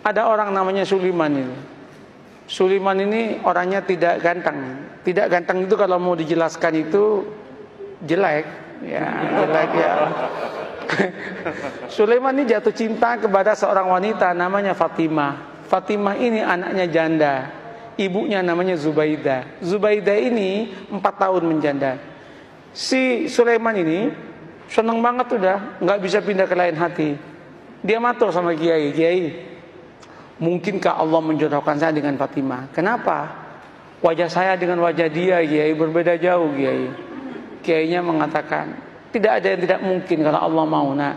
Ada orang namanya Sulaiman ini. Sulaiman ini orangnya tidak ganteng. Tidak ganteng itu kalau mau dijelaskan itu jelek, ya jelek ya. Sulaiman ini jatuh cinta kepada seorang wanita namanya Fatimah. Fatimah ini anaknya janda. Ibunya namanya Zubaidah. Zubaidah ini 4 tahun menjanda. Si Sulaiman ini seneng banget udah, nggak bisa pindah ke lain hati. Dia matur sama Kiai, Kiai, mungkinkah Allah menjodohkan saya dengan Fatimah? Kenapa? Wajah saya dengan wajah dia, Kiai, berbeda jauh, Kiai. Kiainya mengatakan, tidak ada yang tidak mungkin kalau Allah mau, nak.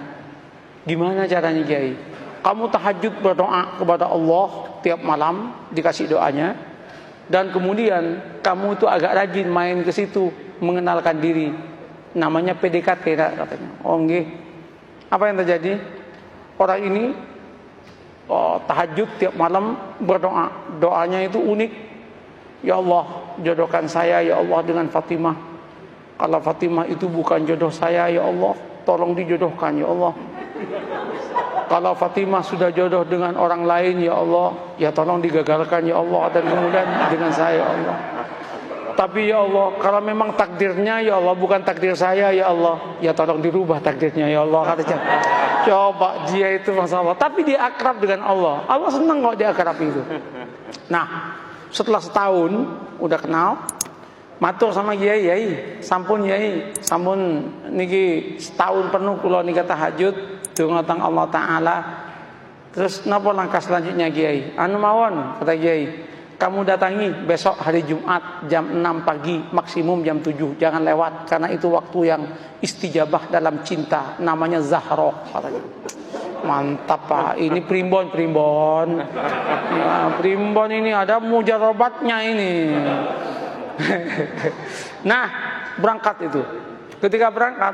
Gimana caranya, Kiai? Kamu tahajud berdoa kepada Allah tiap malam, dikasih doanya. Dan kemudian kamu itu agak rajin main ke situ, mengenalkan diri. Namanya PDKT, katanya. Oh, nggih. Apa yang terjadi? Orang ini tahajud tiap malam berdoa. Doanya itu unik. Ya Allah, jodohkan saya ya Allah dengan Fatimah. Kalau Fatimah itu bukan jodoh saya, ya Allah, tolong dijodohkan ya Allah. Kalau Fatimah sudah jodoh dengan orang lain, ya Allah, ya tolong digagalkan ya Allah, dan kemudian dengan saya ya Allah. Tapi ya Allah, kalau memang takdirnya ya Allah bukan takdir saya ya Allah, ya tolong dirubah takdirnya ya Allah, katanya. Coba dia itu masalah, tapi dia akrab dengan Allah. Allah senang kok dia akrab itu. Nah, setelah setahun udah kenal, matur sama Kiai, Kiai, sampun Kiai, sampun niki setahun penuh kula nika tahajud dhumateng Allah Taala. Terus napa langkah selanjutnya, Kiai? Anu mawon, kata Kiai, kamu datangi besok hari Jumat jam 6 pagi, maksimum jam 7, jangan lewat, karena itu waktu yang istijabah dalam cinta, namanya Zahra, katanya. Mantap Pak, ini primbon. Ya, primbon ini ada mujarobatnya ini. Nah, berangkat itu. Ketika berangkat,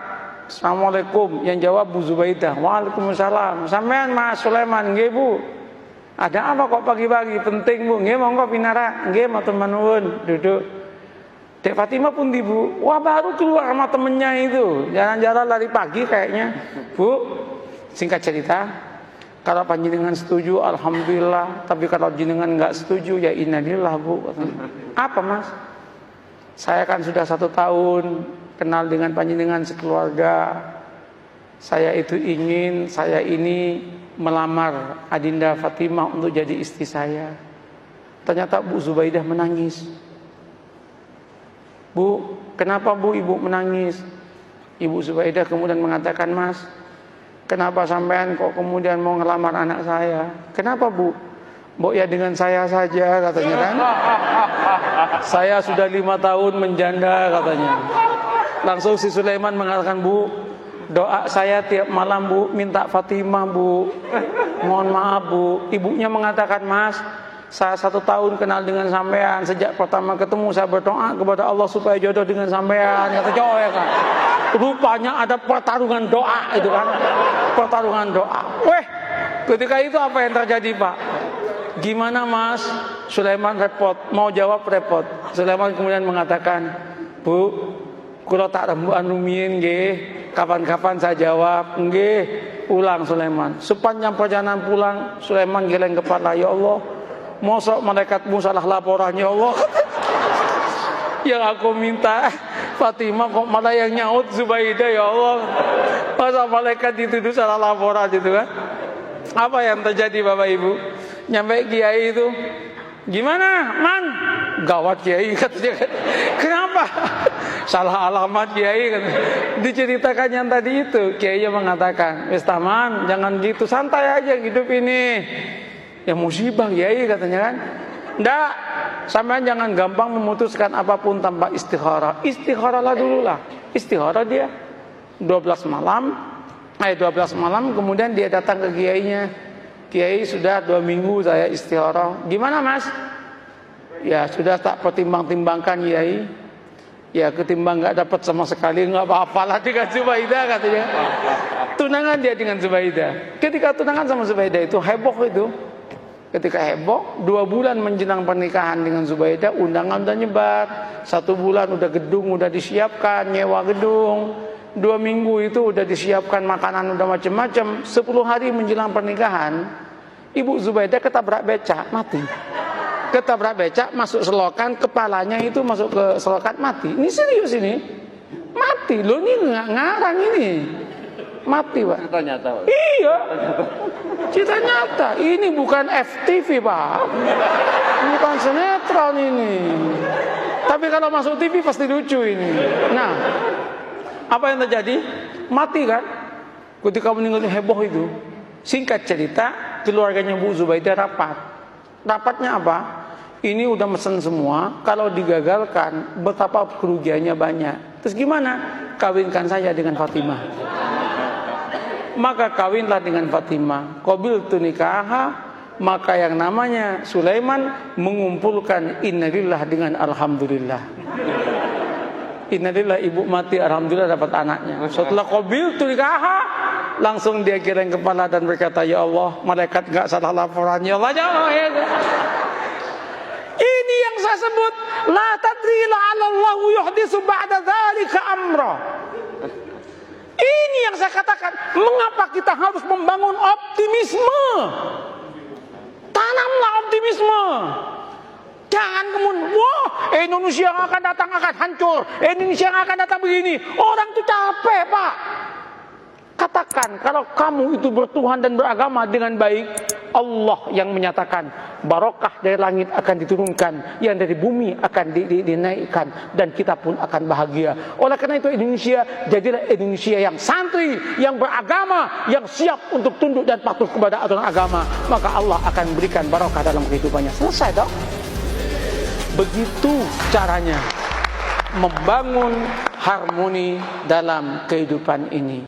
Assalamualaikum, yang jawab Bu Zubaidah. Waalaikumsalam. Sampean Mas Sulaiman, nggih Bu. Ada apa kok pagi-pagi? Penting Bu. Nggih monggo pinara. Nggih matur nuwun, duduk. Dek Fatimah pun di Bu. Wah, baru keluar sama temennya itu. Jalan-jalan lari pagi kayaknya. Bu, singkat cerita, kalau panjenengan setuju alhamdulillah, tapi kalau jenengan enggak setuju ya innalillah Bu. Apa Mas? Saya kan sudah 1 tahun kenal dengan panjenengan sekeluarga. Saya itu ingin saya ini melamar Adinda Fatimah untuk jadi istri saya. Ternyata Bu Zubaidah menangis. Bu, kenapa Bu Ibu menangis? Ibu Zubaidah kemudian mengatakan, Mas, kenapa sampean kok kemudian mau ngelamar anak saya? Kenapa Bu? Mbok ya dengan saya saja, katanya kan. Saya sudah 5 tahun menjanda, katanya. Langsung si Sulaiman mengatakan, Bu, doa saya tiap malam Bu, minta Fatimah Bu. Mohon maaf Bu. Ibunya mengatakan, Mas, saya 1 tahun kenal dengan sampean. Sejak pertama ketemu saya berdoa kepada Allah supaya jodoh dengan sampean. Kata cowok ya kan. Rupanya ada pertarungan doa itu kan. Pertarungan doa. Weh, ketika itu apa yang terjadi Pak? Gimana Mas? Sulaiman repot, mau jawab repot. Sulaiman kemudian mengatakan, Bu, kula tak rembukan rumiyin nggih, kapan-kapan saya jawab. Nggih, ulang Sulaiman. Sepanjang perjalanan pulang, Sulaiman geleng kepala, ya Allah, mosok malaikatmu salah laporan ya Allah. Yang aku minta Fatimah kok malah yang nyaut Zubaidah ya Allah. Masa malaikat dituduh salah laporan gitu kan? Apa yang terjadi Bapak Ibu? Nyampe Kiai itu, gimana Man? Gawat Kiai katanya. Kenapa? Salah alamat Kiai katanya. Diceritakan yang tadi itu, Kiai mengatakan, wis taman, jangan gitu, santai aja hidup ini. Ya musibah Kiai katanya kan. Nggak, sampean jangan gampang memutuskan apapun tanpa istikharah. Istikharahlah dulu lah. Istikharah dia 12 malam kemudian dia datang ke kiainya. Kiai, sudah 2 minggu saya istikharah. Gimana Mas? Ya sudah tak pertimbang-timbangkan Kiai. Ya ketimbang nggak dapat sama sekali nggak apa-apalah dengan Zubaidah katanya. Tunangan dia dengan Zubaidah. Ketika tunangan sama Zubaidah itu heboh itu. Ketika heboh, 2 bulan menjelang pernikahan dengan Zubaidah, undangan udah nyebar. 1 bulan udah gedung udah disiapkan, nyewa gedung. 2 minggu itu udah disiapkan makanan udah macam-macam. 10 hari menjelang pernikahan, Ibu Zubaidah ketabrak becak, mati. Ketabrak becak, masuk selokan, kepalanya itu masuk ke selokan, mati. Ini serius ini. Mati, loh ini nggak ngarang ini. Mati, Pak. Cerita nyata, Pak. Iya. Cerita nyata. Ini bukan FTV, Pak. Bukan sinetron ini. Tapi kalau masuk TV pasti lucu ini. Nah, apa yang terjadi? Mati kan? Ketika meninggalnya heboh itu. Singkat cerita, keluarganya Bu Zubaidah rapat. Rapatnya apa? Ini udah mesen semua, kalau digagalkan betapa kerugiannya banyak. Terus gimana? Kawinkan saya dengan Fatimah. Maka kawinlah dengan Fatimah. Qabiltu nikaha, maka yang namanya Sulaiman mengumpulkan innalillah dengan alhamdulillah. Innalillah, ibu mati, alhamdulillah dapat anaknya. Setelah qabiltu nikaha, langsung dia geleng kepala dan berkata, ya Allah, malaikat enggak salah laporan. Ya Allah, ya. Ini yang saya sebut la tadri la'allahu yuhditsu ba'da dzalika amra. Ini yang saya katakan, mengapa kita harus membangun optimisme? Tanamlah optimisme. Jangan kemudian, wah, Indonesia yang akan datang akan hancur, Indonesia yang akan datang begini. Orang itu capek, Pak. Katakan, kalau kamu itu bertuhan dan beragama dengan baik, Allah yang menyatakan barokah dari langit akan diturunkan, yang dari bumi akan dinaikkan, dan kita pun akan bahagia. Oleh karena itu Indonesia, jadilah Indonesia yang santri, yang beragama, yang siap untuk tunduk dan patuh kepada aturan agama. Maka Allah akan berikan barokah dalam kehidupannya. Selesai dong. Begitu caranya membangun harmoni dalam kehidupan ini.